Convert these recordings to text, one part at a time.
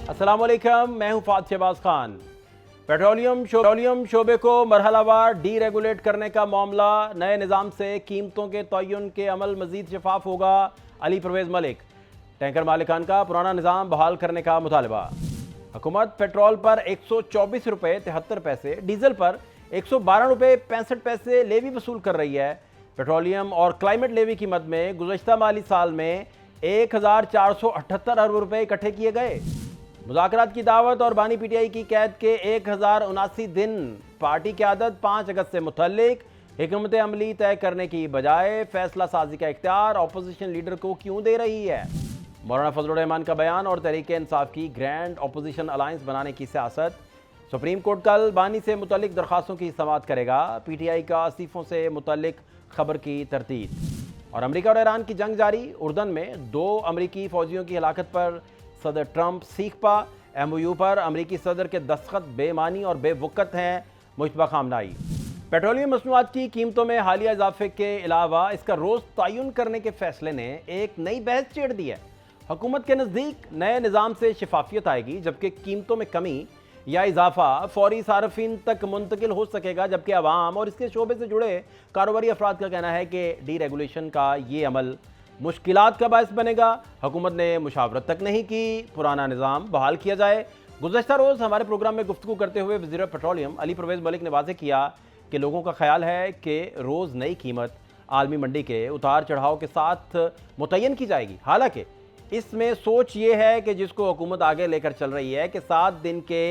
अस्सलाम वालेकुम, मैं हूं फात शहबाज खान। पेट्रोलियम शोबे को मरहलावार डी रेगुलेट करने का मामला, नए निज़ाम से कीमतों के तयन के अमल मज़ीद शफाफ होगा। अली परवेज़ मलिक। टैंकर मालिकान का पुराना निज़ाम बहाल करने का मुतालबा। हुकूमत पेट्रोल पर 124 रुपये 73 पैसे, डीजल पर 112 रुपये 65 पैसे लेवी वसूल कर रही है। पेट्रोलियम और क्लाइमेट लेवी की मद में गुज़श्ता माली साल में 1478 अरब रुपये इकट्ठे किए गए। मुज़ाकरात की दावत और बानी पीटीआई की कैद के 1079 दिन। पार्टी की आदत 5 अगस्त से मुतल्लिक हिकमत अमली तय करने की बजाय फैसला साजी का इख्तियार अपोजिशन लीडर को क्यों दे रही है। मौलाना फजलुर रहमान का बयान और तहरीक इंसाफ की ग्रैंड अपोजिशन अलायंस बनाने की सियासत। सुप्रीम कोर्ट कल बानी से मुतल्लिक दरख्वास्तों की समाअत करेगा। पीटीआई का असीफों से मुतल्लिक खबर की तरतीब। और अमेरिका और ईरान की जंग जारी। उर्दन में 2 अमरीकी फौजियों की हलाकत पर सदर ट्रंप सीखपा। एमओयू पर अमरीकी सदर के दस्तखत बेमानी और बेवकत हैं, मुश्तबा खामनाई। पेट्रोलियम मसनूआत की कीमतों में हालिया इजाफे के अलावा इसका रोज़ तयन करने के फैसले ने एक नई बहस छेड़ दी है। हुकूमत के नज़दीक नए निज़ाम से शफाफियत आएगी, जबकि कीमतों में कमी या इजाफा फौरी सार्फिन तक मुंतकिल हो सकेगा, जबकि अवाम और इसके शोबे से जुड़े कारोबारी अफराद का कहना है कि डी रेगुलेशन का ये अमल मुश्किलात का बायस बनेगा। हुकूमत ने मुशावरत तक नहीं की, पुराना निज़ाम बहाल किया जाए। गुज़श्ता रोज़ हमारे प्रोग्राम में गुफ्तगू करते हुए वज़ीर पेट्रोलियम अली परवेज़ मलिक ने वाज़ेह किया कि लोगों का ख्याल है कि रोज़ नई कीमत आलमी मंडी के उतार चढ़ाव के साथ मुतय्यन की जाएगी। हालांकि इसमें सोच ये है कि जिसको हुकूमत आगे लेकर चल रही है कि 7 दिन के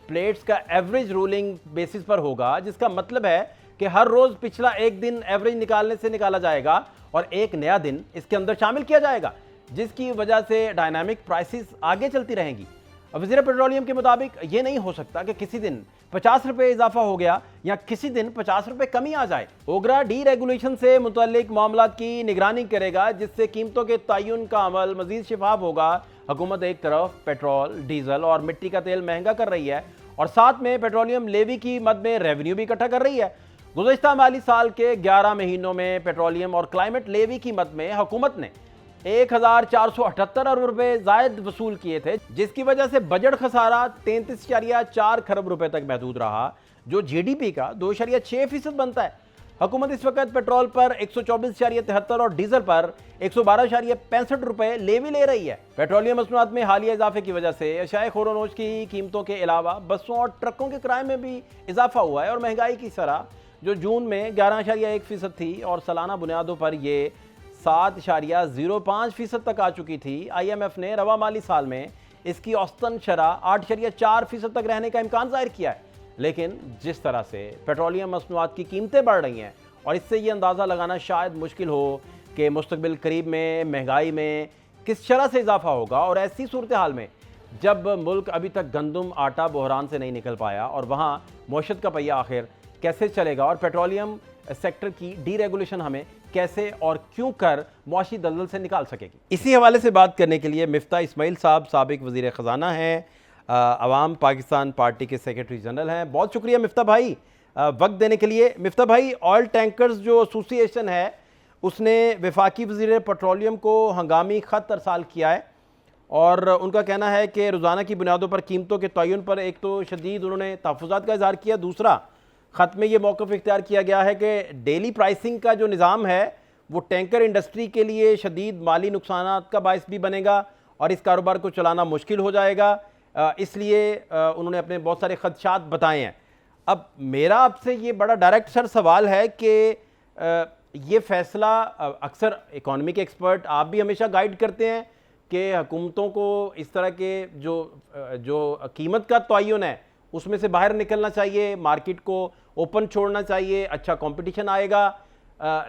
प्लेट्स का एवरेज रूलिंग बेसिस पर होगा, जिसका मतलब है कि हर रोज़ पिछला एक दिन एवरेज निकालने से निकाला जाएगा और एक नया दिन इसके अंदर शामिल किया जाएगा, जिसकी वजह से डायनामिक प्राइसेस आगे चलती रहेंगी। वज़ीर पेट्रोलियम के मुताबिक ये नहीं हो सकता कि किसी दिन 50 रुपये इजाफा हो गया या किसी दिन 50 रुपये कमी आ जाए। ओगरा डी रेगुलेशन से मुतल्लिक मामला की निगरानी करेगा, जिससे कीमतों के तयन का अमल मजीद शफाफ होगा। हुकूमत एक तरफ पेट्रोल, डीजल और मिट्टी का तेल महंगा कर रही है और साथ में पेट्रोलियम लेवी की मद में रेवेन्यू भी इकट्ठा कर रही है। गुज़श्ता माली साल के 11 महीनों में पेट्रोलियम और क्लाइमेट लेवी की मद में हुकूमत ने 1478 अरब रुपये जायद वसूल किए थे, जिसकी वजह से बजट खसारा 33.4 खरब रुपए तक महदूद रहा, जो जीडीपी का 2.6% बनता है। हुकूमत इस वक्त पेट्रोल पर 124.73 और डीजल पर 112.65 रुपये लेवी ले रही है। पेट्रोलियम मसनूआत में हालिया इजाफे की वजह से अशाए खोरोनोश की कीमतों के अलावा बसों और ट्रकों के किराए में भी इजाफा हुआ है और महंगाई की शरह जो जून में 11.1% थी और सालाना बुनियादों पर ये 7.05% तक आ चुकी थी। IMF ने रवा माली साल में इसकी औसतन शरह 8.4% तक रहने का इम्कान जाहिर किया है। लेकिन जिस तरह से पेट्रोलियम मसनूआत की कीमतें बढ़ रही हैं, और इससे ये अंदाज़ा लगाना शायद मुश्किल हो कि मुस्तकबिल करीब में महंगाई में किस शरह से इजाफा होगा। और ऐसी सूरत हाल में जब मुल्क अभी तक गंदम आटा बहरान से नहीं निकल पाया और वहाँ मईशत का पहिया आखिर कैसे चलेगा, और पेट्रोलियम सेक्टर की डी रेगुलेशन हमें कैसे और क्यों कर मुआशी दलदल से निकाल सकेगी। इसी हवाले से बात करने के लिए मिफ्ता इस्माइल साहब साबिक वज़ीर ख़जाना हैं, अवाम पाकिस्तान पार्टी के सेक्रेटरी जनरल हैं। बहुत शुक्रिया मिफ्ता भाई वक्त देने के लिए। मिफ्ता भाई, ऑयल टैंकर्स जो एसोसिएशन है उसने वफाकी वज़ीर पेट्रोलियम को हंगामी ख़त अरसाल किया है और उनका कहना है कि रोज़ाना की बुनियादों पर कीमतों के तयन पर एक तो शदीद उन्होंने तहफ़्फ़ुज़ात का इज़हार किया, दूसरा ख़त में ये मौक़िफ़ इख्तियार किया गया है कि डेली प्राइसिंग का जो निज़ाम है वो टैंकर इंडस्ट्री के लिए शदीद माली नुकसानात का बायस भी बनेगा और इस कारोबार को चलाना मुश्किल हो जाएगा। इसलिए उन्होंने अपने बहुत सारे ख़दशात बताए हैं। अब मेरा आपसे ये बड़ा डायरेक्ट सर सवाल है कि ये फ़ैसला अक्सर इकॉनमी के एक्सपर्ट आप भी हमेशा गाइड करते हैं कि हुकूमतों को इस तरह के जो कीमत का तयन है उसमें से बाहर निकलना चाहिए, मार्केट को ओपन छोड़ना चाहिए, अच्छा कंपटीशन आएगा।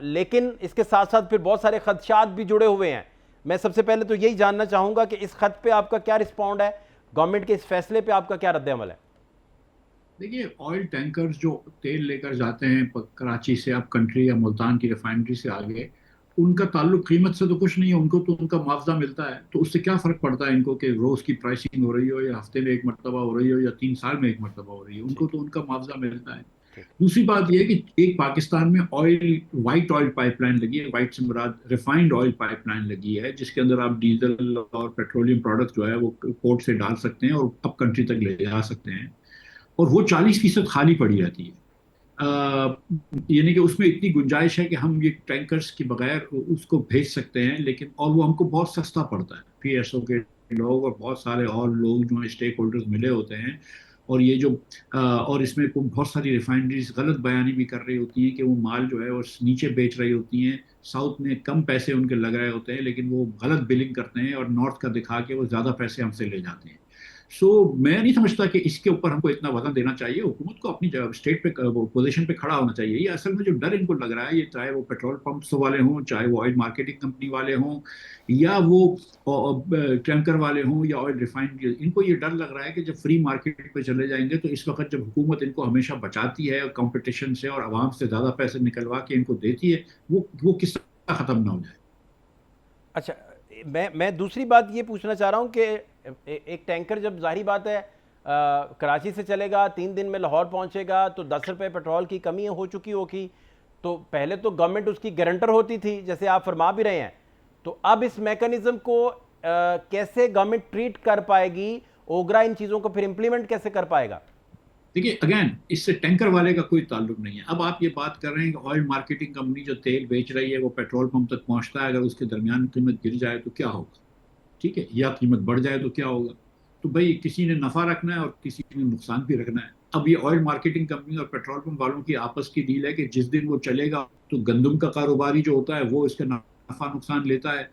लेकिन इसके साथ साथ फिर बहुत सारे खदशात भी जुड़े हुए हैं। मैं सबसे पहले तो यही जानना चाहूँगा कि इस खत पे आपका क्या रिस्पॉन्ड है, गवर्नमेंट के इस फैसले पे आपका क्या रद्द-ए-अमल है? देखिए, ऑयल टैंकर्स जो तेल लेकर जाते हैं कराची से अब कंट्री या मुल्तान की रिफाइनरी से आगे, उनका ताल्लुक कीमत से तो कुछ नहीं है। उनको तो उनका मुआवजा मिलता है, तो उससे क्या फ़र्क पड़ता है इनको कि रोज़ की प्राइसिंग हो रही हो या हफ्ते में एक मरतबा हो रही हो या 3 साल में एक मरतबा हो रही है। उनको तो उनका मुआवजा मिलता है। ٹھیک. दूसरी बात यह है कि एक पाकिस्तान में वाइट ऑयल पाइपलाइन लगी है, वाइट से मुराद रिफाइंड ऑयल पाइपलाइन लगी है, जिसके अंदर आप डीजल और पेट्रोलियम प्रोडक्ट जो है वो पोर्ट से डाल सकते हैं और अब कंट्री तक ले जा सकते हैं, और वो 40% खाली पड़ी रहती है. यानी कि उसमें इतनी गुंजाइश है कि हम ये टैंकर्स के बगैर उसको भेज सकते हैं, लेकिन और वो हमको बहुत सस्ता पड़ता है. पीएसओ के लोग और बहुत सारे और लोग जो स्टेक होल्डर्स मिले होते हैं, और ये जो और इसमें बहुत सारी रिफाइनरीज गलत बयानी भी कर रही होती हैं कि वो माल जो है वो नीचे बेच रही होती हैं, साउथ में कम पैसे उनके लग रहे होते हैं, लेकिन वो गलत बिलिंग करते हैं और नॉर्थ का दिखा के वो ज़्यादा पैसे हमसे ले जाते हैं. सो मैं नहीं समझता कि इसके ऊपर हमको इतना वजन देना चाहिए. हुकूमत को अपनी स्टेट पे पोजीशन पे खड़ा होना चाहिए. ये असल में जो डर इनको लग रहा है, ये चाहे वो पेट्रोल पंप्स वाले हों, चाहे वो ऑयल मार्केटिंग कंपनी वाले हों, या वो टैंकर वाले हों, या ऑयल रिफाइनरी, इनको ये डर लग रहा है कि जब फ्री मार्केट पे चले जाएंगे तो इस वक्त जब हुकूमत इनको हमेशा बचाती है कंपटीशन से और आवाम से ज़्यादा पैसे निकलवा के इनको देती है, वो किस तरह ख़त्म ना हो जाए. अच्छा, मैं दूसरी बात ये पूछना चाह रहा हूँ कि एक टैंकर जब ज़ाहिर बात है कराची से चलेगा, 3 दिन में लाहौर पहुँचेगा, तो 10 रुपये पेट्रोल की कमी हो चुकी होगी. तो पहले तो गवर्नमेंट उसकी गारंटर होती थी, जैसे आप फरमा भी रहे हैं. तो अब इस मैकेनिज़्म को कैसे गवर्नमेंट ट्रीट कर पाएगी, ओगरा इन चीज़ों को फिर इम्प्लीमेंट कैसे कर पाएगा? देखिए, अगेन इससे टैंकर वाले का कोई ताल्लुक नहीं है. अब आप ये बात कर रहे हैं कि ऑयल मार्केटिंग कंपनी जो तेल बेच रही है वो पेट्रोल पंप तक पहुंचता है, अगर उसके दरमियान कीमत गिर जाए तो क्या होगा, ठीक है, या कीमत बढ़ जाए तो क्या होगा. तो भाई किसी ने नफा रखना है और किसी ने नुकसान भी रखना है. अब ये ऑयल मार्केटिंग कंपनी और पेट्रोल पंप वालों की आपस की डील है कि जिस दिन वो चलेगा तो गंदम का कारोबारी जो होता है वो इसका नफा नुकसान लेता है,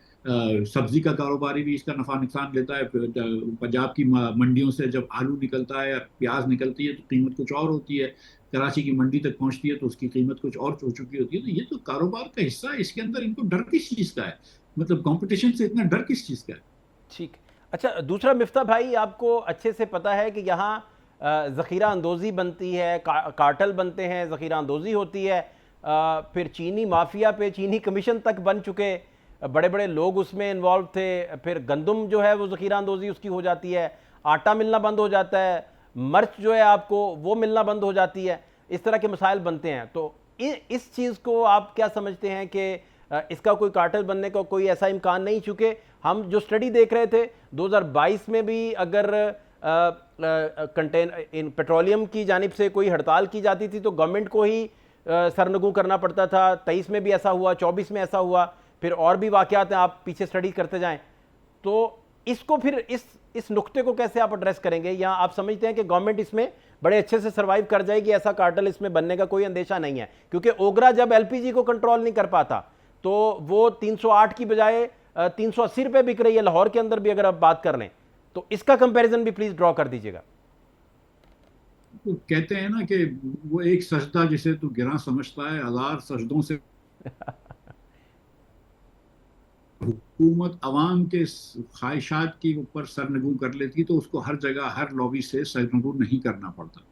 सब्जी का कारोबारी भी इसका नफा नुकसान लेता है. पंजाब की मंडियों से जब आलू निकलता है या प्याज निकलती है तो कीमत कुछ और होती है, कराची की मंडी तक पहुंचती है तो उसकी कीमत कुछ और हो चुकी होती है. तो ये तो कारोबार का हिस्सा है, इसके अंदर इनको डर किस चीज़ का है, मतलब कंपटीशन से इतना डर किस चीज़ का है. ठीक. अच्छा, दूसरा मिफ्ता भाई, आपको अच्छे से पता है कि यहाँ ज़ख़ीरा अंदोज़ी बनती है, कार्टल बनते हैं, ज़ख़ीरा अंदोज़ी होती है, फिर चीनी माफिया पे चीनी कमीशन तक बन चुके, बड़े बड़े लोग उसमें इन्वॉल्व थे. फिर गंदम जो है वो ज़ख़ीरा अंदोज़ी उसकी हो जाती है, आटा मिलना बंद हो जाता है, मर्च जो है आपको वो मिलना बंद हो जाती है. इस तरह के मसाइल बनते हैं. तो इस चीज़ को आप क्या समझते हैं कि इसका कोई कार्टल बनने का कोई ऐसा इम्कान नहीं? चूँकि हम जो स्टडी देख रहे थे 2022 में भी अगर इन पेट्रोलियम की जानिब से कोई हड़ताल की जाती थी तो गवर्नमेंट को ही सरनगू करना पड़ता था. 23 में भी ऐसा हुआ, 24 में ऐसा हुआ, फिर और भी वाक़यात हैं, आप पीछे स्टडी करते जाएं. तो इसको फिर इस नुक्ते को कैसे आप एड्रेस करेंगे, या आप समझते हैं कि गवर्नमेंट इसमें बड़े अच्छे से सर्वाइव कर जाएगी, ऐसा कार्टल इसमें बनने का कोई अंदेशा नहीं है? क्योंकि ओगरा जब एलपीजी को कंट्रोल नहीं कर पाता तो वो 308 की बजाय 380 रुपये बिक रही है लाहौर के अंदर भी, अगर आप बात कर लें. तो इसका कंपैरिजन भी प्लीज ड्रॉ कर दीजिएगा. तो कहते हैं ना कि वो एक सजदा जिसे तू गिरा समझता है, हजार सजदों से हुकूमत अवाम के ख्वाहिशात के ऊपर सरनगू कर लेती तो उसको हर जगह हर लॉबी से सरनगू नहीं करना पड़ता.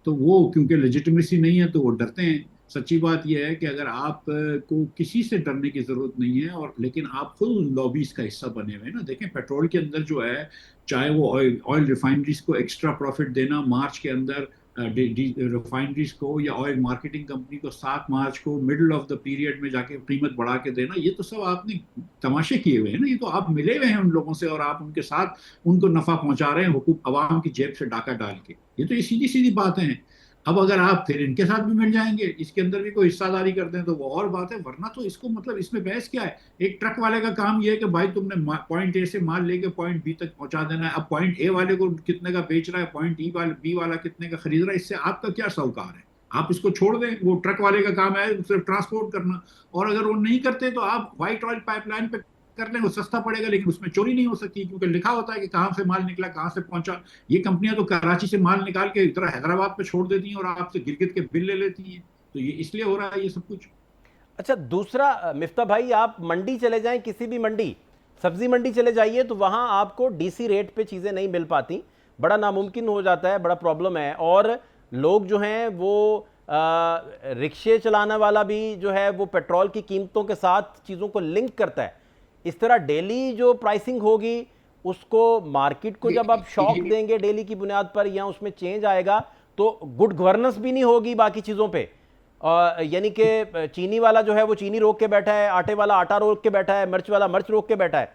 तो वो क्योंकि लेजिटिमेसी नहीं है तो वो डरते हैं. सच्ची बात यह है कि अगर आप को किसी से डरने की जरूरत नहीं है, और लेकिन आप खुद लॉबीज का हिस्सा बने हुए हैं ना. देखें, पेट्रोल के अंदर जो है, चाहे वो ऑयल रिफाइनरीज को एक्स्ट्रा प्रॉफिट देना मार्च के अंदर रिफाइनरीज को, या ऑयल मार्केटिंग कंपनी को 7 मार्च को मिडिल ऑफ द पीरियड में जाके कीमत बढ़ा के देना, ये तो सब आपने तमाशे किए हुए हैं ना. ये तो आप मिले हुए हैं उन लोगों से और आप उनके साथ उनको नफा पहुंचा रहे हैं हुकूमत अवाम की जेब से डाका डाल के. ये तो ये सीधी सीधी बातें हैं. अब अगर आप फिर इनके साथ भी मिल जाएंगे, इसके अंदर भी कोई हिस्सादारी कर दें तो वो और बात है, वरना तो इसको मतलब इसमें बहस क्या है. एक ट्रक वाले का काम ये है कि भाई तुमने पॉइंट ए से माल लेके पॉइंट बी तक पहुंचा देना है. अब पॉइंट ए वाले को कितने का बेच रहा है, पॉइंट बी वाला कितने का खरीद रहा है, इससे आपका क्या सरोकार है. आप इसको छोड़ दें, वो ट्रक वाले का काम है सिर्फ ट्रांसपोर्ट करना. और अगर वो नहीं करते तो आप व्हाइट ऑयल पाइपलाइन पे कर लें, वो सस्ता पड़ेगा, लेकिन उसमें चोरी नहीं हो सकती क्योंकि लिखा होता है कि कहाँ से माल निकला, कहाँ से पहुंचा. ये कंपनियां तो कराची से माल निकाल के इधर हैदराबाद पे छोड़ देती हैं और आपसे गिरगिट के बिल ले लेती हैं. तो ये इसलिए हो रहा है ये सब कुछ. अच्छा, दूसरा मिफ्ता भाई, आप मंडी चले जाएं, किसी भी मंडी, सब्जी मंडी चले जाइए, तो वहाँ आपको डीसी रेट पे चीज़ें नहीं मिल पाती, बड़ा नामुमकिन हो जाता है, बड़ा प्रॉब्लम है. और लोग जो हैं वो रिक्शे चलाने वाला भी जो है वो पेट्रोल की कीमतों के साथ चीज़ों को लिंक करता है. इस तरह डेली जो प्राइसिंग होगी उसको मार्केट को जब आप शॉक देंगे डेली की बुनियाद पर, या उसमें चेंज आएगा, تو گڈ گورننس بھی نہیں ہوگی باقی چیزوں پہ. یعنی کہ چینی والا جو ہے وہ چینی روک کے بیٹھا ہے, آٹے والا آٹا روک کے بیٹھا ہے, مرچ والا مرچ روک کے بیٹھا ہے.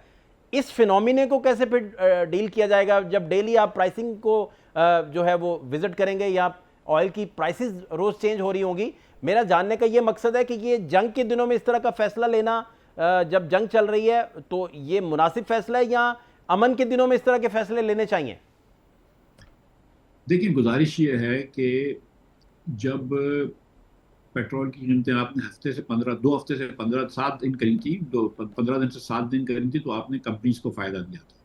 اس فینومینے کو کیسے پھر ڈیل کیا جائے گا جب ڈیلی آپ پرائسنگ کو جو ہے وہ وزٹ کریں گے یا آئل کی پرائسز روز چینج ہو رہی ہوں گی؟ میرا جاننے کا یہ مقصد ہے کہ یہ جنگ کے دنوں میں اس طرح کا فیصلہ لینا, جب جنگ چل رہی ہے, تو یہ مناسب فیصلہ ہے یا امن کے دنوں میں اس طرح کے فیصلے لینے چاہیے؟ دیکھیں گزارش یہ ہے کہ جب پیٹرول کی قیمتیں آپ نے ہفتے سے 2 ہفتے سے 7 دن کری تھی, 15 دن سے 7 دن کری تھی, تو آپ نے کمپنیز کو فائدہ دیا تھا.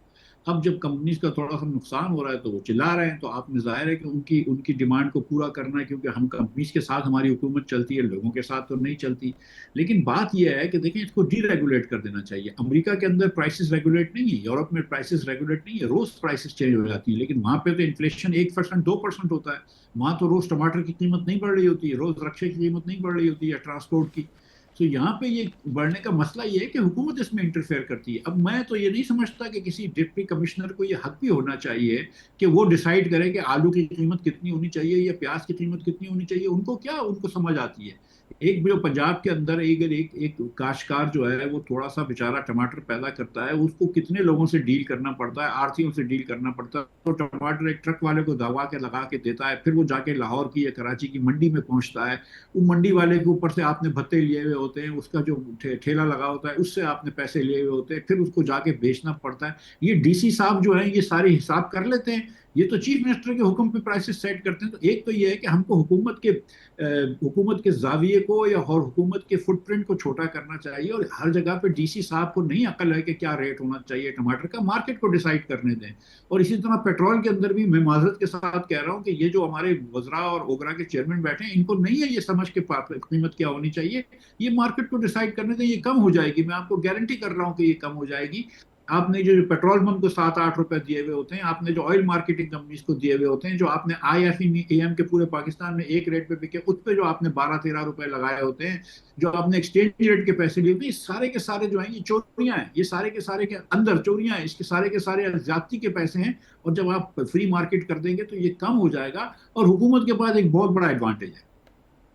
اب جب کمپنیز کا تھوڑا سا نقصان ہو رہا ہے تو وہ چلا رہے ہیں, تو آپ نے ظاہر ہے کہ ان کی ڈیمانڈ کو پورا کرنا ہے, کیونکہ ہم کمپنیز کے ساتھ ہماری حکومت چلتی ہے, لوگوں کے ساتھ تو نہیں چلتی. لیکن بات یہ ہے کہ دیکھیں اس کو ڈی ریگولیٹ کر دینا چاہیے. امریکہ کے اندر پرائسز ریگولیٹ نہیں ہے, یورپ میں پرائسز ریگولیٹ نہیں ہے, روز پرائسز چینج ہو جاتی ہیں, لیکن وہاں پہ تو انفلیشن 1% 2% ہوتا ہے. وہاں تو روز ٹماٹر کی قیمت نہیں بڑھ رہی ہوتی ہے, روز رکشے کی قیمت نہیں بڑھ رہی ہوتی ہے, ٹرانسپورٹ کی. تو یہاں پہ یہ بڑھنے کا مسئلہ یہ ہے کہ حکومت اس میں انٹرفیئر کرتی ہے. اب میں تو یہ نہیں سمجھتا کہ کسی ڈپٹی کمشنر کو یہ حق بھی ہونا چاہیے کہ وہ ڈیسائیڈ کرے کہ آلو کی قیمت کتنی ہونی چاہیے یا پیاز کی قیمت کتنی ہونی چاہیے. ان کو کیا, ان کو سمجھ آتی ہے. ایک جو پنجاب کے اندر ایک کاشتکار جو ہے وہ تھوڑا سا بیچارہ ٹماٹر پیدا کرتا ہے, اس کو کتنے لوگوں سے ڈیل کرنا پڑتا ہے, آڑھتیوں سے ڈیل کرنا پڑتا ہے. تو ٹماٹر ایک ٹرک والے کو دبا کے لگا کے دیتا ہے, پھر وہ جا کے لاہور کی یا کراچی کی منڈی میں پہنچتا ہے. وہ منڈی والے کے اوپر سے آپ نے بھتے لیے ہوئے ہوتے ہیں, اس کا جو ٹھیلا لگا ہوتا ہے اس سے آپ نے پیسے لیے ہوئے ہوتے ہیں, پھر اس کو جا کے بیچنا پڑتا ہے. یہ ڈی سی صاحب جو ہیں یہ سارے حساب کر لیتے ہیں, یہ تو چیف منسٹر کے حکم پہ پرائسز سیٹ کرتے ہیں. تو ایک تو یہ ہے کہ ہم کو حکومت کے زاویے کو یا اور حکومت کے فٹ پرنٹ کو چھوٹا کرنا چاہیے, اور ہر جگہ پہ ڈی سی صاحب کو نہیں عقل ہے کہ کیا ریٹ ہونا چاہیے ٹماٹر کا, مارکیٹ کو ڈیسائیڈ کرنے دیں. اور اسی طرح پیٹرول کے اندر بھی میں معذرت کے ساتھ کہہ رہا ہوں کہ یہ جو ہمارے وزراء اور اوگرا کے چیئرمین بیٹھے ہیں, ان کو نہیں ہے یہ سمجھ کے قیمت کیا ہونی چاہیے. یہ مارکیٹ کو ڈیسائیڈ کرنے دیں, یہ کم ہو جائے گی, میں آپ کو گارنٹی کر رہا ہوں کہ یہ کم ہو جائے گی. آپ نے جو پیٹرول پمپ کو 7-8 روپے دیے ہوئے ہوتے ہیں, آپ نے جو آئل مارکیٹنگ کمپنیز کو دیے ہوئے ہوتے ہیں, جو آپ نے آئی ایف اے ایم کے پورے پاکستان میں ایک ریٹ پہ بکے, اس پہ جو آپ نے 12-13 روپے لگائے ہوتے ہیں, جو آپ نے ایکسچینج ریٹ کے پیسے لیے ہوتے ہیں, سارے کے سارے جو ہیں یہ چوریاں ہیں. یہ سارے کے سارے کے اندر چوریاں ہیں, اس کے سارے زیادتی کے پیسے ہیں. اور جب آپ فری مارکیٹ کر دیں گے تو یہ کم ہو جائے گا. اور حکومت کے پاس ایک بہت بڑا ایڈوانٹیج ہے,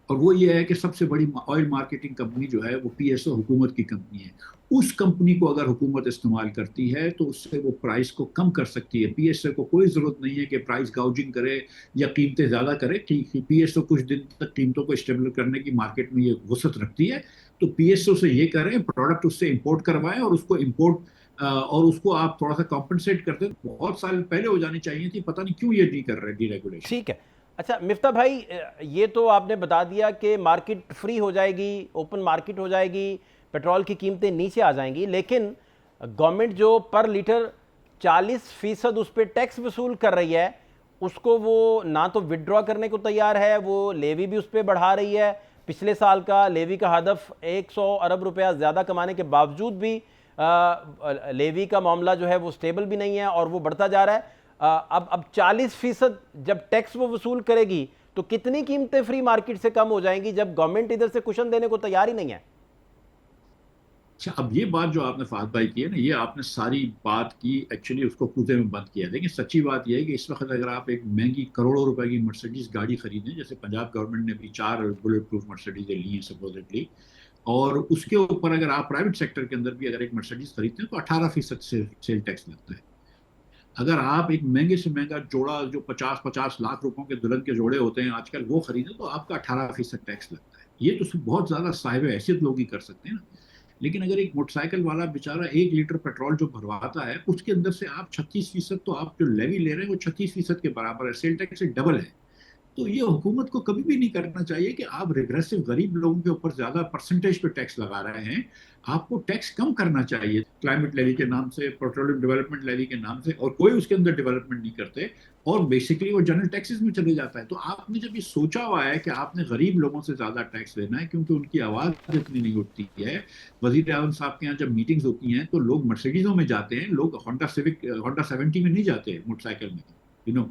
اور وہ یہ ہے کہ سب سے بڑی آئل مارکیٹنگ کمپنی جو ہے وہ پی ایس او حکومت کی کمپنی ہے. اس کمپنی کو اگر حکومت استعمال کرتی ہے تو اس سے وہ پرائس کو کم کر سکتی ہے. پی ایس او کو کوئی ضرورت نہیں ہے کہ پرائس گاؤجنگ کرے یا قیمتیں زیادہ کرے. ٹھیک ہے, پی ایس او کچھ دن تک قیمتوں کو اسٹیبل کرنے کی مارکیٹ میں یہ وسعت رکھتی ہے. تو پی ایس او سے یہ کریں, پروڈکٹ اس سے امپورٹ کروائیں, اور اس کو آپ تھوڑا سا کمپنسیٹ کر دیں. بہت سال پہلے ہو جانی چاہیے تھی, پتہ نہیں کیوں یہ نہیں کر رہے ڈی ریگولیشن. ٹھیک ہے. اچھا مفتاح بھائی, یہ تو آپ نے بتا دیا کہ مارکیٹ فری ہو جائے گی, اوپن مارکیٹ ہو جائے گی, پیٹرول کی قیمتیں نیچے آ جائیں گی, لیکن گورنمنٹ جو پر لیٹر 40% اس پہ ٹیکس وصول کر رہی ہے, اس کو وہ نہ تو وڈرا کرنے کو تیار ہے, وہ لیوی بھی اس پہ بڑھا رہی ہے. پچھلے سال کا لیوی کا ہدف 100 ارب روپیہ زیادہ کمانے کے باوجود بھی لیوی کا معاملہ جو ہے وہ سٹیبل بھی نہیں ہے اور وہ بڑھتا جا رہا ہے. اب 40% جب ٹیکس وہ وصول کرے گی تو کتنی قیمتیں فری مارکیٹ سے کم ہو جائیں گی, جب گورنمنٹ ادھر سے کشن دینے کو تیار ہی نہیں ہے؟ اچھا, اب یہ بات جو آپ نے فہد بھائی کی ہے نا, یہ آپ نے ساری بات کی ایکچولی اس کو کوزے میں بند کیا. لیکن سچی بات یہ ہے کہ اس وقت اگر آپ ایک مہنگی کروڑوں روپے کی مرسڈیز گاڑی خریدیں, جیسے پنجاب گورنمنٹ نے بھی 4 بلٹ پروف مرسڈیزیں لی ہیں سپوزٹلی, اور اس کے اوپر اگر آپ پرائیویٹ سیکٹر کے اندر بھی اگر ایک مرسڈیز خریدتے ہیں تو 18% سیل ٹیکس لگتا ہے. اگر آپ ایک مہنگے سے مہنگا جوڑا جو 50 لاکھ روپوں کے دلہن کے جوڑے ہوتے ہیں آج کل وہ خریدیں تو آپ کا 18% ٹیکس لگتا ہے. یہ تو بہت زیادہ صاحب حیثیت لوگ ہی کر سکتے ہیں نا. لیکن اگر ایک موٹر سائیکل والا بیچارہ 1 لیٹر پیٹرول جو بھرواتا ہے, اس کے اندر سے آپ 36%, تو آپ جو لیوی لے رہے ہیں وہ 36% کے برابر ہے, سیل ٹیکس سے ڈبل ہے. تو یہ حکومت کو کبھی بھی نہیں کرنا چاہیے کہ آپ ریگریسو غریب لوگوں کے اوپر زیادہ پرسنٹیج پہ ٹیکس لگا رہے ہیں. آپ کو ٹیکس کم کرنا چاہیے کلائمیٹ لیوی کے نام سے, پیٹرولیم ڈیولپمنٹ لیوی کے نام سے, اور کوئی اس کے اندر ڈیولپمنٹ نہیں کرتے, اور بیسیکلی وہ جنرل ٹیکسز میں چلے جاتا ہے. تو آپ نے جب یہ سوچا ہوا ہے کہ آپ نے غریب لوگوں سے زیادہ ٹیکس لینا ہے کیونکہ ان کی آواز اتنی نہیں اٹھتی ہے, وزیر اعظم صاحب کے یہاں جب میٹنگز ہوتی ہیں تو لوگ مرسیڈیزوں میں جاتے ہیں, لوگ ہونڈا 70 میں نہیں جاتے موٹر سائیکل میں,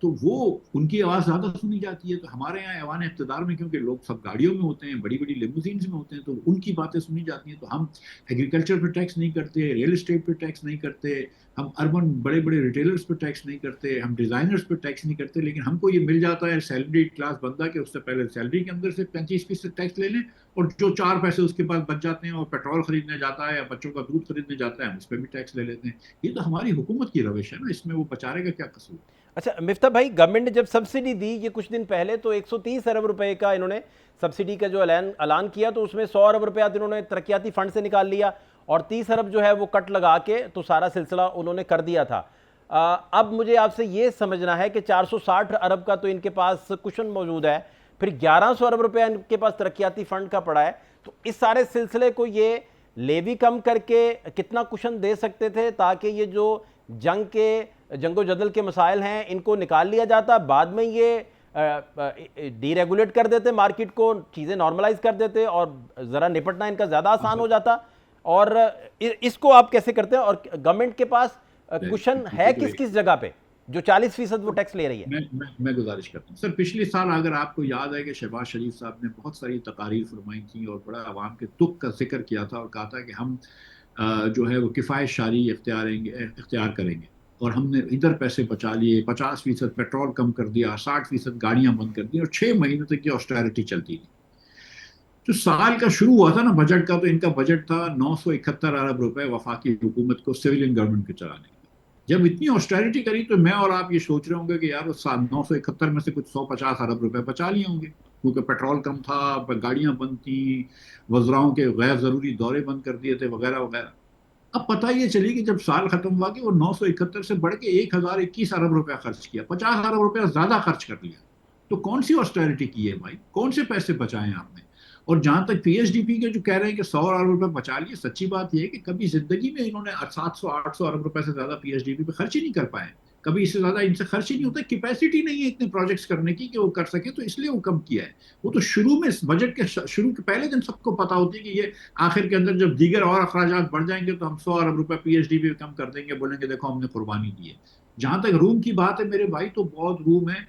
تو وہ ان کی آواز زیادہ سنی جاتی ہے. تو ہمارے یہاں ایوان اقتدار میں کیونکہ لوگ سب گاڑیوں میں ہوتے ہیں, بڑی بڑی لیموزینز میں ہوتے ہیں, تو ان کی باتیں سنی جاتی ہیں. تو ہم ایگریکلچر پہ ٹیکس نہیں کرتے, ریئل اسٹیٹ پہ ٹیکس نہیں کرتے, ہم اربن بڑے بڑے ریٹیلرز پہ ٹیکس نہیں کرتے، ہم ڈیزائنرز پہ ٹیکس نہیں کرتے، لیکن ہم کو یہ مل جاتا ہے سیلری کلاس بندہ کہ اس سے پہلے سیلری کے اندر سے 35% ٹیکس لے لیں، اور جو 4 پیسے اس کے پاس بچ جاتے ہیں اور پیٹرول خریدنے جاتا ہے یا بچوں کا دودھ خریدنے جاتا ہے ہم اس پہ بھی ٹیکس لے لیتے ہیں۔ یہ تو ہماری حکومت کی روش ہے نا، اس میں وہ بیچارے کا کیا قصور؟ اچھا مفتاح بھائی، گورنمنٹ نے جب سبسڈی دی یہ کچھ دن پہلے تو 130 ارب روپے کا انہوں نے سبسڈی کا جو اعلان کیا، تو اس میں 100 ارب روپیہ انہوں نے ترقیاتی فنڈ سے نکال لیا اور 30 ارب جو ہے وہ کٹ لگا کے تو سارا سلسلہ انہوں نے کر دیا تھا۔ اب مجھے آپ سے یہ سمجھنا ہے کہ 460 ارب کا تو ان کے پاس کشن موجود ہے، پھر 1100 ارب روپیہ ان کے پاس ترقیاتی فنڈ کا پڑا ہے، تو اس سارے سلسلے کو یہ لیوی کم کر کے کتنا کشن دے سکتے تھے تاکہ یہ جو جنگ و جدل کے مسائل ہیں ان کو نکال لیا جاتا، بعد میں یہ ڈی ریگولیٹ کر دیتے مارکیٹ کو، چیزیں نارملائز کر دیتے اور ذرا نپٹنا ان کا زیادہ آسان ہو جاتا؟ اور اس کو آپ کیسے کرتے ہیں؟ اور گورنمنٹ کے پاس کشن ہے کس کس جگہ پہ جو 40% وہ ٹیکس لے رہی ہے؟ میں گزارش کرتا ہوں سر، پچھلے سال اگر آپ کو یاد ہے کہ شہباز شریف صاحب نے بہت ساری تقاریر فرمائی تھیں اور بڑا عوام کے دکھ کا ذکر کیا تھا اور کہا تھا کہ ہم جو ہے وہ کفایت شاری اختیار کریں گے، اور ہم نے ادھر پیسے بچا لیے، 50% پیٹرول کم کر دیا، 60% گاڑیاں بند کر دی، اور 6 مہینے تک یہ آسٹیرٹی چلتی تھی۔ جو سال کا شروع ہوا تھا نا بجٹ کا، تو ان کا بجٹ تھا 971 ارب روپے وفاقی حکومت کو سویلین گورنمنٹ کے چلانے کا۔ جب اتنی آسٹیرٹی کری تو میں اور آپ یہ سوچ رہے ہوں گے کہ یار 971 میں سے کچھ 150 ارب روپے بچا لیے ہوں گے، کیونکہ پیٹرول کم تھا، گاڑیاں بند تھیں، وزراؤں کے غیر ضروری دورے بند کر دیے تھے وغیرہ وغیرہ۔ اب پتہ یہ چلی کہ جب سال ختم ہوا کہ وہ 971 سے بڑھ کے 1021 ارب روپیہ خرچ کیا، 50 ارب روپیہ زیادہ خرچ کر لیا۔ تو کون سی آسٹیرٹی کی ہے بھائی؟ کون سے پیسے بچائے ہیں آپ نے؟ اور جہاں تک پی ایچ ڈی پی کے جو کہہ رہے ہیں کہ 100 ارب روپے بچا لیے، سچی بات یہ ہے کہ کبھی زندگی میں انہوں نے 700-800 ارب روپے سے زیادہ پی ایچ ڈی پی پہ خرچ ہی نہیں کر پائے، کبھی اس سے زیادہ ان سے خرچ ہی نہیں ہوتا، کیپیسٹی نہیں ہے اتنے پروجیکٹس کرنے کی کہ وہ کر سکے، تو اس لیے وہ کم کیا ہے۔ وہ تو شروع میں بجٹ کے شروع کے پہلے دن سب کو پتا ہوتی ہے کہ یہ آخر کے اندر جب دیگر اور اخراجات بڑھ جائیں گے تو ہم 100 ارب روپے پی ایچ ڈی پی کم کر دیں گے، بولیں گے دیکھو ہم نے قربانی دی ہے۔ جہاں تک روم کی بات ہے میرے بھائی، تو بہت روم ہے۔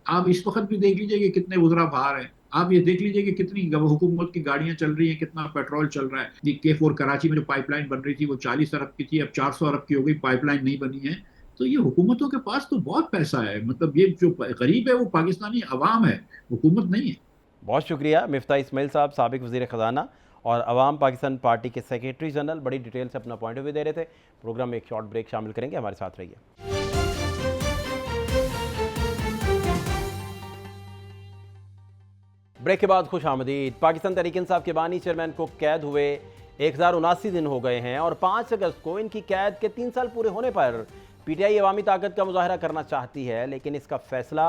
آپ اس وقت بھی دیکھ لیجئے کہ کتنے وزراء باہر ہیں، آپ یہ دیکھ لیجئے کہ کتنی حکومت کی گاڑیاں چل رہی ہیں، کتنا پیٹرول چل رہا ہے۔ یہ K4 کراچی میں جو پائپ لائن بن رہی تھی وہ 40 ارب کی تھی، اب 400 ارب کی ہو گئی، پائپ لائن نہیں بنی ہے۔ تو یہ حکومتوں کے پاس تو بہت پیسہ ہے، مطلب یہ جو غریب ہے وہ پاکستانی عوام ہے، حکومت نہیں ہے۔ بہت شکریہ مفتاح اسماعیل صاحب، سابق وزیر خزانہ اور عوام پاکستان پارٹی کے سیکریٹری جنرل، بڑی ڈیٹیل سے اپنا پوائنٹ آف ویو دے رہے تھے۔ پروگرام میں ایک شارٹ بریک شامل کریں گے، ہمارے ساتھ رہیے۔ بریک کے بعد خوش آمدید۔ پاکستان تحریک انصاف کے بانی چیئرمین کو قید ہوئے 1079 دن ہو گئے ہیں اور 5 اگست کو ان کی قید کے 3 سال پورے ہونے پر پی ٹی آئی عوامی طاقت کا مظاہرہ کرنا چاہتی ہے، لیکن اس کا فیصلہ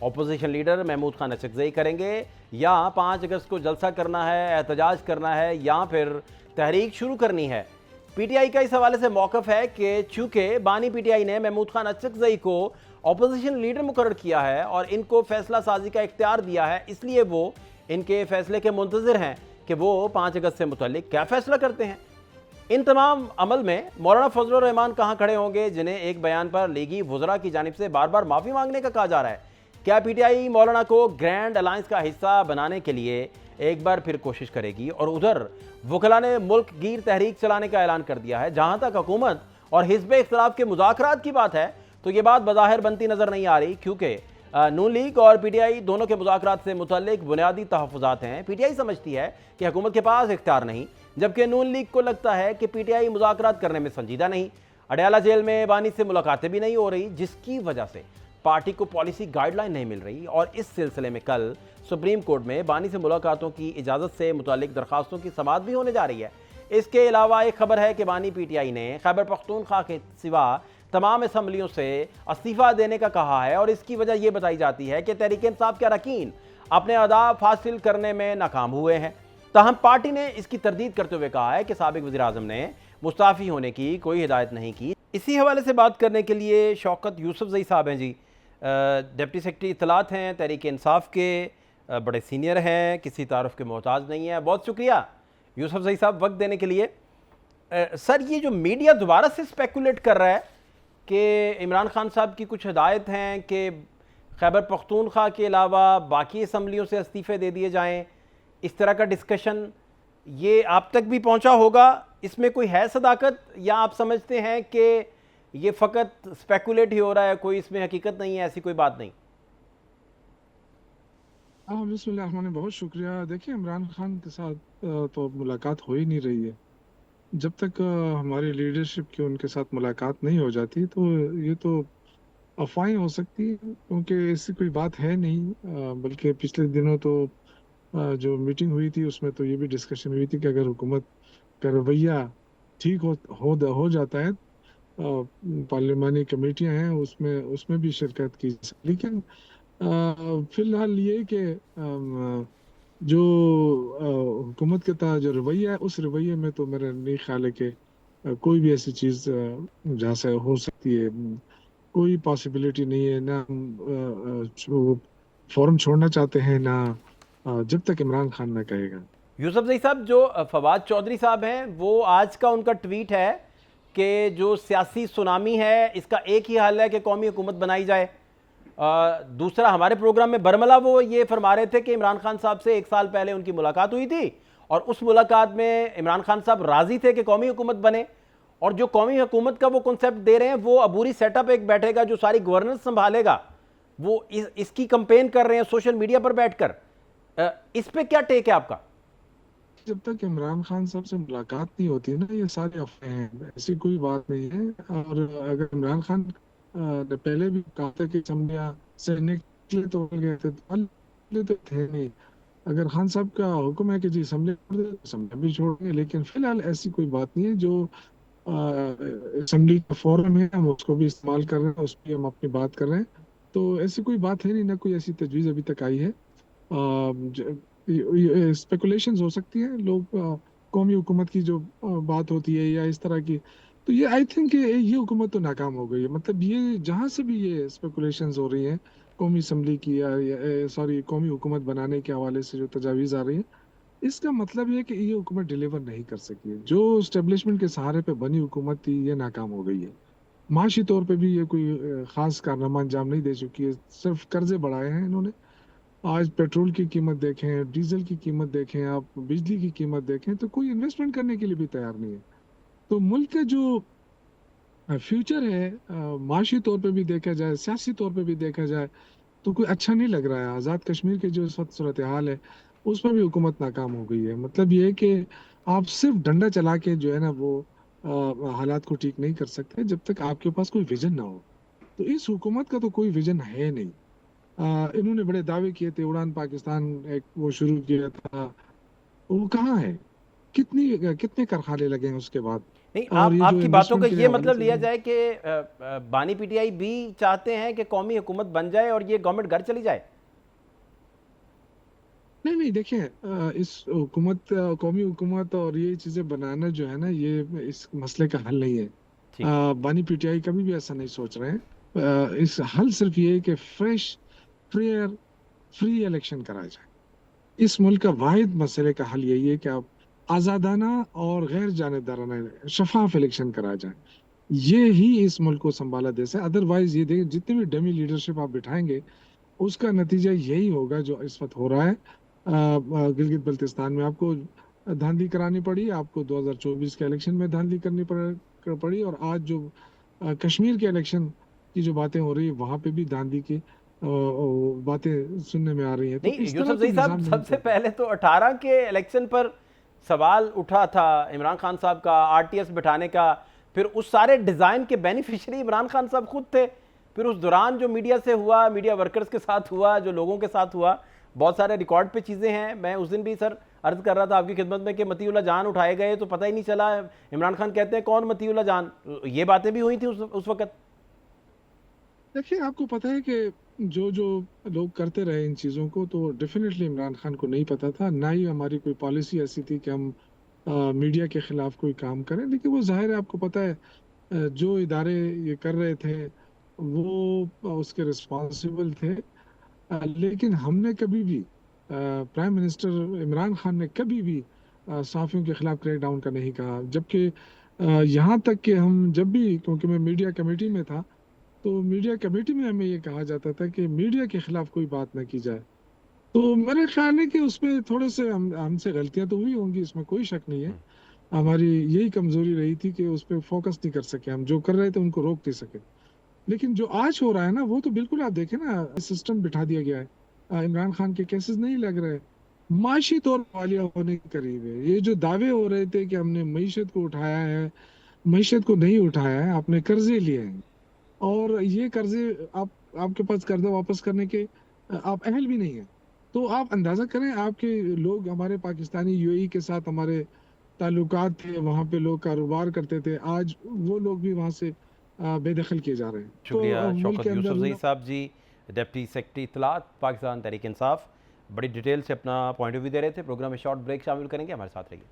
اپوزیشن لیڈر محمود خان اچکزئی کریں گے، یا 5 اگست کو جلسہ کرنا ہے، احتجاج کرنا ہے، یا پھر تحریک شروع کرنی ہے۔ پی ٹی آئی کا اس حوالے سے موقف ہے کہ چونکہ بانی پی ٹی آئی نے محمود خان اچکزئی کو اپوزیشن لیڈر مقرر کیا ہے اور ان کو فیصلہ سازی کا اختیار دیا ہے، اس لیے وہ ان کے فیصلے کے منتظر ہیں کہ وہ 5 اگست سے متعلق کیا فیصلہ کرتے ہیں۔ ان تمام عمل میں مولانا فضل الرحمان کہاں کھڑے ہوں گے، جنہیں ایک بیان پر لیگی وزراء کی جانب سے بار بار معافی مانگنے کا کہا جا رہا ہے؟ کیا پی ٹی آئی مولانا کو گرینڈ الائنس کا حصہ بنانے کے لیے ایک بار پھر کوشش کرے گی؟ اور ادھر وکلاء نے ملک گیر تحریک چلانے کا اعلان کر دیا ہے۔ جہاں تک حکومت اور حزب اختلاف کے مذاکرات کی بات ہے تو یہ بات بظاہر بنتی نظر نہیں آ رہی، کیونکہ نون لیگ اور پی ٹی آئی دونوں کے مذاکرات سے متعلق بنیادی تحفظات ہیں۔ پی ٹی آئی سمجھتی ہے کہ حکومت کے پاس اختیار نہیں، جبکہ نون لیگ کو لگتا ہے کہ پی ٹی آئی مذاکرات کرنے میں سنجیدہ نہیں۔ اڈیالہ جیل میں بانی سے ملاقاتیں بھی نہیں ہو رہی، جس کی وجہ سے پارٹی کو پالیسی گائیڈ لائن نہیں مل رہی، اور اس سلسلے میں کل سپریم کورٹ میں بانی سے ملاقاتوں کی اجازت سے متعلق درخواستوں کی سماعت بھی ہونے جا رہی ہے۔ اس کے علاوہ ایک خبر ہے کہ بانی پی ٹی آئی نے خیبر پختونخوا کے سوا تمام اسمبلیوں سے استعفیٰ دینے کا کہا ہے، اور اس کی وجہ یہ بتائی جاتی ہے کہ تحریک انصاف کے اراکین اپنے اہداف حاصل کرنے میں ناکام ہوئے ہیں۔ تاہم پارٹی نے اس کی تردید کرتے ہوئے کہا ہے کہ سابق وزیر اعظم نے مستعفی ہونے کی کوئی ہدایت نہیں کی۔ اسی حوالے سے بات کرنے کے لیے شوکت یوسفزئی صاحب ہیں، جی ڈپٹی سیکرٹری اطلاعات ہیں تحریک انصاف کے، بڑے سینئر ہیں، کسی تعارف کے محتاج نہیں ہیں۔ بہت شکریہ یوسفزئی صاحب وقت دینے کے لیے۔ سر، یہ جو میڈیا دوبارہ سے اسپیکولیٹ کر رہا ہے کہ عمران خان صاحب کی کچھ ہدایت ہیں کہ خیبر پختونخوا کے علاوہ باقی اسمبلیوں سے استعفے دے دیے جائیں، اس طرح کا ڈسکشن یہ آپ تک بھی پہنچا ہوگا، اس میں کوئی ہے صداقت، یا آپ سمجھتے ہیں کہ یہ فقط اسپیکولیٹ ہی ہو رہا ہے, کوئی اس میں حقیقت نہیں ہے, ایسی کوئی بات نہیں؟ بسم اللہ الرحمن الرحیم. بہت شکریہ. دیکھیں عمران خان کے ساتھ تو ملاقات ہو ہی نہیں رہی ہے. جب تک ہماری لیڈرشپ کی ان کے ساتھ ملاقات نہیں ہو جاتی تو یہ تو افواہیں ہو سکتی ہیں, کیونکہ ایسی کوئی بات ہے نہیں. بلکہ پچھلے دنوں تو جو میٹنگ ہوئی تھی اس میں تو یہ بھی ڈسکشن ہوئی تھی کہ اگر حکومت کا رویہ ٹھیک ہو جاتا ہے, پارلیمانی کمیٹیاں ہیں اس میں بھی شرکت کی. لیکن فی الحال یہ کہ جو حکومت کے تحت جو رویہ ہے اس رویے میں تو میرا نہیں خیال ہے کہ کوئی بھی ایسی چیز جہاں سے ہو سکتی ہے. کوئی پاسبلٹی نہیں ہے. نہ وہ فوراً چھوڑنا چاہتے ہیں, نہ جب تک عمران خان نہ کہے گا. یوسف زئی صاحب, جو فواد چودھری صاحب ہیں, وہ آج کا ان کا ٹویٹ ہے کہ جو سیاسی سونامی ہے اس کا ایک ہی حل ہے کہ قومی حکومت بنائی جائے. دوسرا, ہمارے پروگرام میں برملا وہ یہ فرما رہے تھے کہ عمران خان صاحب سے 1 سال پہلے ان کی ملاقات ہوئی تھی اور اس ملاقات میں عمران خان صاحب راضی تھے کہ قومی حکومت بنے, اور جو قومی حکومت کا وہ کنسیپٹ دے رہے ہیں وہ عبوری سیٹ اپ ایک بیٹھے گا جو ساری گورننس سنبھالے گا, وہ اس کی کمپین کر رہے ہیں سوشل میڈیا پر بیٹھ کر. اس پہ کیا ٹیک ہے آپ کا؟ جب تک عمران خان صاحب سے ملاقات نہیں ہوتی ہے نا, یہ سارے افواہیں ہیں, ایسی کوئی بات نہیں ہے. اور اگر عمران خان نے پہلے بھی کہا تھا کہ اسمبلیاں سے نکلے تو گئے تھے, تو تھے نہیں. اگر خان صاحب کا حکم ہے کہ جی اسمبلی چھوڑ دے, اسمبلی بھی چھوڑ گے. لیکن فی الحال ایسی کوئی بات نہیں ہے. جو اسمبلی کا فورم ہے ہم اس کو بھی استعمال کر رہے ہیں, اس پہ ہم اپنی بات کر رہے ہیں. تو ایسی کوئی بات ہے نہیں, نہ کوئی ایسی تجویز ابھی تک آئی ہے. اسپیکولیشنز ہو سکتی ہیں, لوگ قومی حکومت کی جو بات ہوتی ہے یا اس طرح کی, تو یہ آئی تھنک کہ یہ حکومت تو ناکام ہو گئی ہے. مطلب یہ جہاں سے بھی یہ اسپیکولیشنز ہو رہی ہیں قومی اسمبلی کی یا قومی حکومت بنانے کے حوالے سے جو تجاویز آ رہی ہیں, اس کا مطلب یہ کہ یہ حکومت ڈیلیور نہیں کر سکی ہے. جو اسٹیبلشمنٹ کے سہارے پہ بنی حکومت تھی یہ ناکام ہو گئی ہے. معاشی طور پہ بھی یہ کوئی خاص کارنامہ انجام نہیں دے چکی ہے, صرف قرضے بڑھائے ہیں انہوں نے. آج پیٹرول کی قیمت دیکھیں, ڈیزل کی قیمت دیکھیں, آپ بجلی کی قیمت دیکھیں, تو کوئی انویسٹمنٹ کرنے کے لیے بھی تیار نہیں ہے. تو ملک کا جو فیوچر ہے معاشی طور پہ بھی دیکھا جائے, سیاسی طور پہ بھی دیکھا جائے, تو کوئی اچھا نہیں لگ رہا ہے. آزاد کشمیر کے جو اس وقت صورتحال ہے اس میں بھی حکومت ناکام ہو گئی ہے. مطلب یہ ہے کہ آپ صرف ڈنڈا چلا کے جو ہے نا وہ حالات کو ٹھیک نہیں کر سکتے جب تک آپ کے پاس کوئی ویژن نہ ہو. تو اس حکومت کا تو کوئی ویژن ہے نہیں. انہوں نے بڑے دعوے کیے تھے, اڑان پاکستان ایک وہ شروع کیا تھا, وہ کہاں ہے؟ کتنے کارخانے لگے ہیں اس کے بعد؟ نہیں, اور یہ آپ جو کی باتوں کا انویسٹمنٹ کے یہ حوالے مطلب سے لیا جائے کہ بانی پی ٹی آئی بھی چاہتے ہیں کہ قومی حکومت بن جائے اور یہ گورنمنٹ گھر چلی جائے؟ نہیں دیکھیں, اس حکومت قومی حکومت اور یہ چیزیں بنانا جو ہے نا, یہ اس مسئلے کا حل نہیں ٹھیک. ہے. بانی پی ٹی آئی کبھی بھی ایسا نہیں سوچ رہے ہیں. اس حل صرف یہ ہے کہ فریش فیئر فری الیکشن کرایا جائے. اس ملک کا واحد مسئلے کا حل یہی ہے کہ آپ آزادانہ اور غیر جانبدارانہ شفاف الیکشن کرایا جائے. یہ ہی اس ملک کو سنبھالا دے سکے. ادروائز یہ دیکھیں جتنے بھی ڈمی لیڈرشپ آپ بٹھائیں گے اس کا نتیجہ یہی ہوگا جو اس وقت ہو رہا ہے. گلگت بلتستان میں آپ کو دھاندلی کرانی پڑی, آپ کو 2024 کے الیکشن میں دھاندلی کرنی پڑی, اور آج جو کشمیر کے الیکشن کی جو باتیں ہو رہی ہیں وہاں پہ بھی دھاندلی کی باتیں سننے میں آ رہی ہیں. تو نہیں, اس طرح یوسف تو زئی صاحب, نظام نہیں سب سے چلتا. پہلے تو 18 کے الیکشن پر سوال اٹھا تھا عمران خان صاحب کا آر ٹی ایس بٹھانے کا, پھر اس سارے ڈیزائن کے بینیفیشری عمران خان صاحب خود تھے. پھر اس دوران جو میڈیا سے ہوا, میڈیا ورکرز کے ساتھ ہوا, جو لوگوں کے ساتھ ہوا, بہت سارے ریکارڈ پہ چیزیں ہیں. میں اس دن بھی سر عرض کر رہا تھا آپ کی خدمت میں کہ مطیع اللہ جان اٹھائے گئے تو پتہ ہی نہیں چلا. عمران خان کہتے ہیں کون مطیع اللہ جان, یہ باتیں بھی ہوئی تھیں اس وقت. دیکھیے, آپ کو پتہ ہے کہ جو لوگ کرتے رہے ان چیزوں کو, تو ڈیفینیٹلی عمران خان کو نہیں پتا تھا, نہ ہی ہماری کوئی پالیسی ایسی تھی کہ ہم میڈیا کے خلاف کوئی کام کریں. لیکن وہ ظاہر ہے, آپ کو پتہ ہے جو ادارے یہ کر رہے تھے وہ اس کے رسپانسیبل تھے. لیکن ہم نے کبھی بھی پرائم منسٹر عمران خان نے کبھی بھی صحافیوں کے خلاف کریک ڈاؤن کا نہیں کہا. جبکہ یہاں تک کہ ہم جب بھی, کیونکہ میں میڈیا کمیٹی میں تھا, تو میڈیا کمیٹی میں ہمیں یہ کہا جاتا تھا کہ میڈیا کے خلاف کوئی بات نہ کی جائے. تو میرے خیال ہے کہ اس میں تھوڑے سے ہم سے غلطیاں تو ہوئی ہوں گی, اس میں کوئی شک نہیں ہے. हमारी यही कमजोरी रही थी कि उस पर फोकस नहीं कर सके, हम जो कर रहे थे उनको रोक नहीं सके। लेकिन जो आज हो रहा है ना, वो तो बिल्कुल आप देखें ना, सिस्टम बिठा दिया गया है। इमरान खान के केसेस नहीं लग रहे, माशी तौर पर वालिया होने के करीब है। ये जो दावे हो रहे थे कि हमने मईशत को उठाया है, मईशत को नहीं उठाया है, आपने कर्जे लिए हैं, और ये कर्जे आपके पास कर्जा वापस करने के आप अहल भी नहीं है। तो आप अंदाजा करें, आपके लोग, हमारे पाकिस्तानी यूएई के साथ हमारे ताल्लुकात थे, वहाँ पे लोग कारोबार करते थे, आज वो लोग भी वहाँ से बेदखल किए जा रहे हैं। तो शुक्रिया मुल्क शौकत के अंदर यूसुफजई साहब जी, डिप्टी सेक्रेटरी इत्तलात पाकिस्तान तहरीक इंसाफ, बड़ी डिटेल से अपना पॉइंट ऑफ व्यू दे रहे थे। प्रोग्राम में शॉर्ट ब्रेक शामिल करेंगे, हमारे साथ रहिए।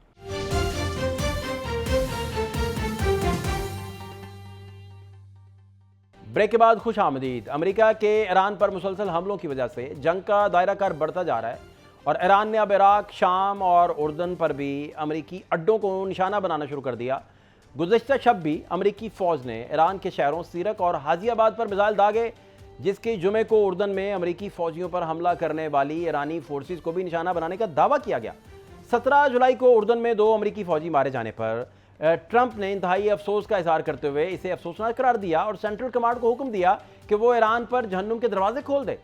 ब्रेक के बाद खुश आमदीद। अमेरिका के ईरान पर मुसलसल हमलों की वजह से जंग का दायरा कार बढ़ता जा रहा है और ईरान ने अब इराक, शाम और उर्दन पर भी अमेरिकी अड्डों को निशाना बनाना शुरू कर दिया। गुज़श्ता शब भी अमेरिकी फ़ौज ने ईरान के शहरों सीरक और हाजियाबाद पर मिसाइल दागे, जिसके जुमे को उर्दन में अमेरिकी फ़ौजियों पर हमला करने वाली ईरानी फोर्सेस को भी निशाना बनाने का दावा किया गया। 17 जुलाई को उर्दन में 2 अमेरिकी फ़ौजी मारे जाने पर ट्रंप ने इंतहाई अफसोस का इजहार करते हुए इसे अफसोसनाक करार दिया और सेंट्रल कमांड को हुक्म दिया कि वो ईरान पर जहन्नुम के दरवाजे खोल दे।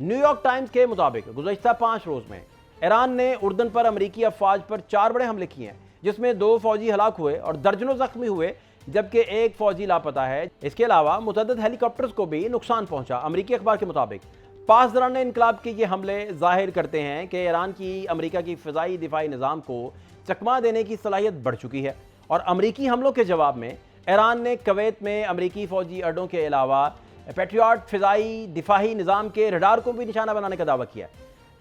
न्यूयॉर्क टाइम्स के मुताबिक गुज़श्ता 5 रोज़ में ईरान ने उर्दन पर अमेरिकी अफवाज पर 4 बड़े हमले किए हैं, जिसमें 2 फौजी हलाक हुए और दर्जनों जख्मी हुए, जबकि 1 फौजी लापता है। इसके अलावा मुतअद्दिद हेलीकॉप्टर्स को भी नुकसान पहुंचा। अमेरिकी अखबार के मुताबिक पासदारान इनकलाब के ये हमले जाहिर करते हैं कि ईरान की अमेरिका की फ़िज़ाई दिफाई निज़ाम को चकमा देने की सलाहियत बढ़ चुकी है और अमेरिकी हमलों के जवाब में ईरान ने कुवैत में अमेरिकी फ़ौजी अड्डों के अलावा पैट्रियट फ़िज़ाई दिफाही निज़ाम के रडार को भी निशाना बनाने का दावा किया है।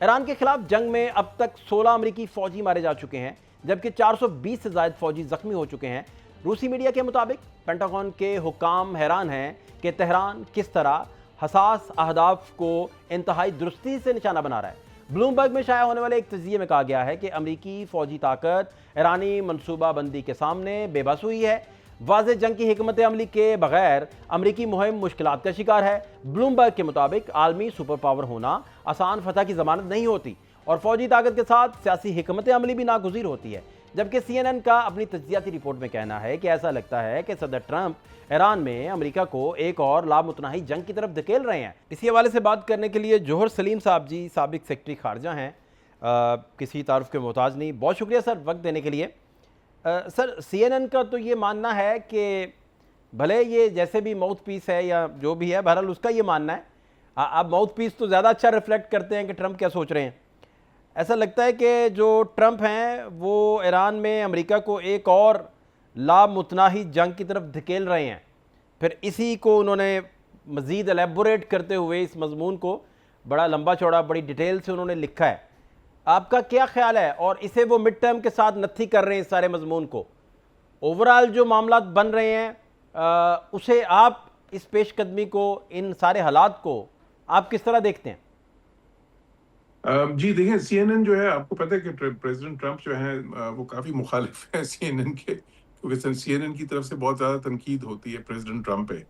ईरान के खिलाफ जंग में अब तक 16 अमेरिकी फ़ौजी मारे जा चुके हैं, जबकि 420 से ज़ायद फ़ौजी ज़ख्मी हो चुके हैं। रूसी मीडिया के मुताबिक पेंटागन के हुकाम हैरान हैं कि तेहरान किस तरह हसास अहदाफ को इंतहाई दुरुस्ती से निशाना बना रहा है। ब्लूमबर्ग में शाया होने वाले एक तज़किये में कहा गया है कि अमेरिकी फ़ौजी ताकत ईरानी मनसूबा बंदी के सामने बेबस हुई है। वाज़ेह जंग की हिकमत अमली के बगैर अमेरिकी मुहिम मुश्किलात का शिकार है। ब्लूमबर्ग के मुताबिक आलमी सुपर पावर होना आसान फतह की ज़मानत नहीं होती और फ़ौजी ताकत के साथ सियासी हिकमत अमली भी नागुज़ीर होती है। जबकि CNN का अपनी तज्जियाती रिपोर्ट में कहना है कि ऐसा लगता है कि सदर ट्रंप ईरान में अमेरिका को एक और लामुतनाही जंग की तरफ धकेल रहे हैं। इसी हवाले से बात करने के लिए जोहर सलीम साहब जी, साबिक सेक्रेटरी खारजा हैं, किसी तारुफ के मोहताज नहीं। बहुत शुक्रिया सर वक्त देने के लिए। सर, CNN का तो ये मानना है कि भले ये जैसे भी माउथ पीस है या जो भी है, बहरहाल उसका ये मानना है, अब माउथ पीस तो ज़्यादा अच्छा रिफ्लेक्ट करते हैं कि ट्रंप क्या सोच रहे हैं। ऐसा लगता है कि जो ट्रंप हैं वो ईरान में अमेरिका को एक और लामुतनाही जंग की तरफ धकेल रहे हैं। फिर इसी को उन्होंने मज़ीद एलेबोरेट करते हुए इस मजमून को बड़ा लंबा चौड़ा बड़ी डिटेल से उन्होंने लिखा है। आपका क्या ख्याल है? और इसे वो मिड टर्म के साथ नत्थी कर रहे हैं इस सारे मजमून को। ओवरऑल जो मामला बन रहे हैं उसे आप, इस पेशकदमी को, इन सारे हालात को आप किस तरह देखते हैं? जी देखिए, CNN जो है, आपको पता है कि प्रेसिडेंट ट्रंप जो है वो काफ़ी मुखालिफ है CNN के, क्योंकि CNN की तरफ से बहुत ज़्यादा तनकीद होती है प्रेसिडेंट ट्रंप पे।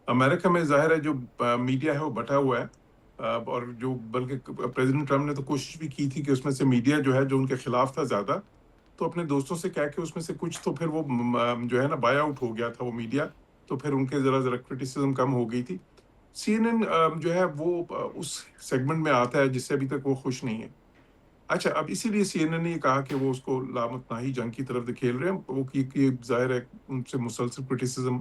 अमेरिका में ज़ाहिर है जो मीडिया है वो बटा हुआ है, और जो बल्कि प्रेसिडेंट ट्रंप ने तो कोशिश भी की थी कि उसमें से मीडिया जो है जो उनके खिलाफ था ज़्यादा, तो अपने दोस्तों से कह के उसमें से कुछ तो फिर वो जो है ना बाय आउट हो गया था वो मीडिया, तो फिर उनके ज़रा क्रिटिसिज्म कम हो गई थी। CNN जो है वो उस सेगमेंट में आता है जिससे अभी तक वो खुश नहीं है। अच्छा, अब इसीलिए CNN ने ये कहा कि वो उसको लामुतनाही जंग की तरफ धकेल रहे हैं, वो कि ज़ाहिर है उनसे मुसलसल क्रिटिसिज्म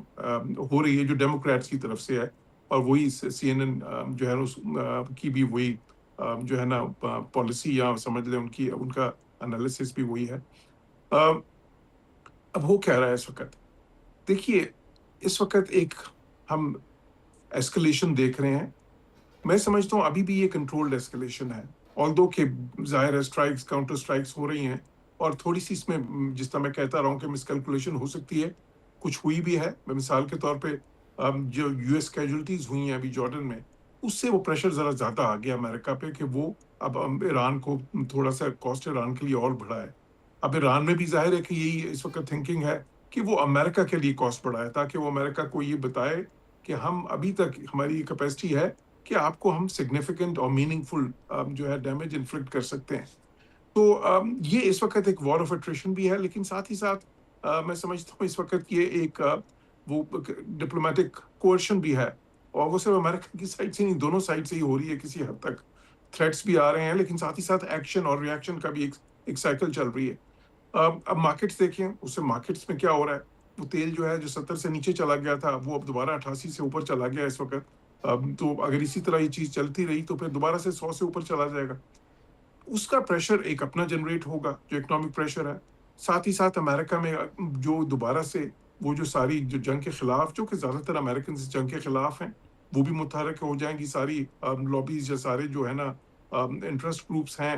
हो रही है जो डेमोक्रेट्स की तरफ से है, और वही CNN जो है उस की भी वही जो है ना पॉलिसी, या समझ लें उनका एनालिसिस भी वही है। अब हो क्या रहा है इस वक्त? देखिए, इस वक्त एक हम एस्केलेशन देख रहे हैं। मैं समझता हूँ अभी भी ये कंट्रोल्ड एस्केलेशन है, ऑल्दो कि ज़ाहिर है स्ट्राइक्स, काउंटर स्ट्राइक्स हो रही हैं, और थोड़ी सी इसमें, जिस तरह मैं कहता रहा हूँ कि मिसकैलकुलेशन हो सकती है, कुछ हुई भी है। मिसाल के तौर पे जो US कैजुअल्टीज़ हुई हैं अभी जॉर्डन में, उससे वो प्रेशर ज़रा ज़्यादा आ गया अमेरिका पे कि वो अब ईरान को थोड़ा सा कॉस्ट ईरान के लिए और बढ़ा है। अब ईरान में भी ज़ाहिर है कि यही इस वक्त थिंकिंग है कि वो अमेरिका के लिए कॉस्ट बढ़ाए, ताकि वो अमेरिका को ये बताए कि हम अभी तक, हमारी कैपेसिटी है कि आपको हम सिग्निफिकेंट और मीनिंगफुल जो है डैमेज इन्फ्लिक्ट कर सकते हैं। तो ये इस वक्त एक वॉर ऑफ एट्रिशन भी है, लेकिन साथ ही साथ मैं समझता हूँ इस वक्त ये एक वो डिप्लोमेटिक कोर्शन भी है, और वो सिर्फ अमेरिका की साइड से नहीं, दोनों साइड से ही हो रही है किसी हद तक। थ्रेट्स भी आ रहे हैं, लेकिन साथ ही साथ एक्शन और रिएक्शन का भी एक साइकिल चल रही है। अब मार्केट्स देखें, उससे मार्केट्स में क्या हो रहा है। वो तेल जो है जो 70 से नीचे चला गया था, वो अब दोबारा 88 से ऊपर चला गया इस वक्त। तो अगर इसी तरह ये चीज़ चलती रही तो फिर दोबारा से 100 से ऊपर चला जाएगा। उसका प्रेशर एक अपना जनरेट होगा, जो इकोनॉमिक प्रेशर है। साथ ही साथ अमेरिका में जो दोबारा से वो जो सारी जो जंग के खिलाफ, जो कि ज़्यादातर अमेरिकन इस जंग के खिलाफ हैं, वो भी मुतहरक हो जाएंगी। सारी लॉबीज या सारे जो है ना इंटरेस्ट ग्रुप्स हैं,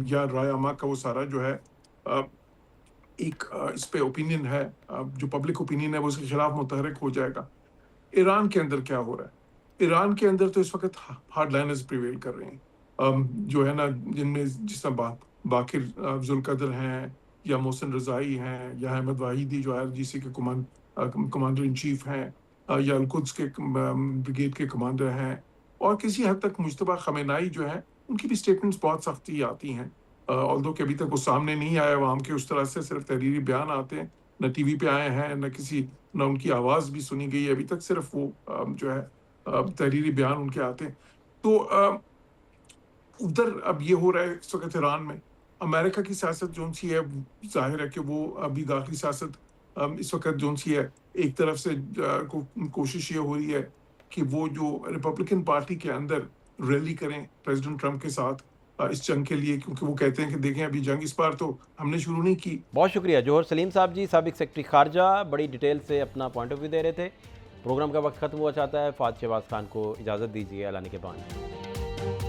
या राय आमा का वो सारा जो है एक इस पे ओपिनियन है, जो पब्लिक ओपिनियन है वो उसके खिलाफ मुतहरक हो जाएगा। ईरान के अंदर क्या हो रहा है? ईरान के अंदर तो इस वक्त हार्ड लाइनर्स प्रिवेल कर रहे हैं, जो है ना, जिनमें जिस तरह बाकिर जुल्कदर हैं, या मोहसिन रज़ाई हैं, या अहमद वाहिदी जो IRGC के कमांडर इन चीफ हैं, या अल-कुद्स के ब्रिगेड के कमांडर हैं, और किसी हद तक मुज्तबा खमेनाई जो है, उनकी भी स्टेटमेंट्स बहुत सख्ती आती हैं। ऑल्दो कि अभी तक वो सामने नहीं आया अवाम के उस तरह से, सिर्फ तहरीरी बयान आते हैं, न टीवी पे आए हैं, न उनकी आवाज़ भी सुनी गई है अभी तक, सिर्फ वो जो है तहरीरी बयान उनके आते हैं। तो उधर अब ये हो रहा है इस वक्त ईरान में। अमेरिका की सियासत जो सी है, जाहिर है कि वो अभी दाखिली सियासत इस वक्त जो सी है, एक तरफ से कोशिश ये हो रही है कि वो जो रिपब्लिकन पार्टी के अंदर रैली करें प्रेसिडेंट ट्रंप के साथ इस जंग के लिए, क्योंकि वो कहते हैं कि देखें अभी जंग इस बार तो हमने शुरू नहीं की। बहुत शुक्रिया जौहर सलीम साहब जी, साबिक सेक्रेटरी खारजा, बड़ी डिटेल से अपना पॉइंट ऑफ व्यू दे रहे थे। प्रोग्राम का वक्त ख़त्म हुआ चाहता है, फात शहबाज खान को इजाज़त दीजिए। अल्लाह के बाद।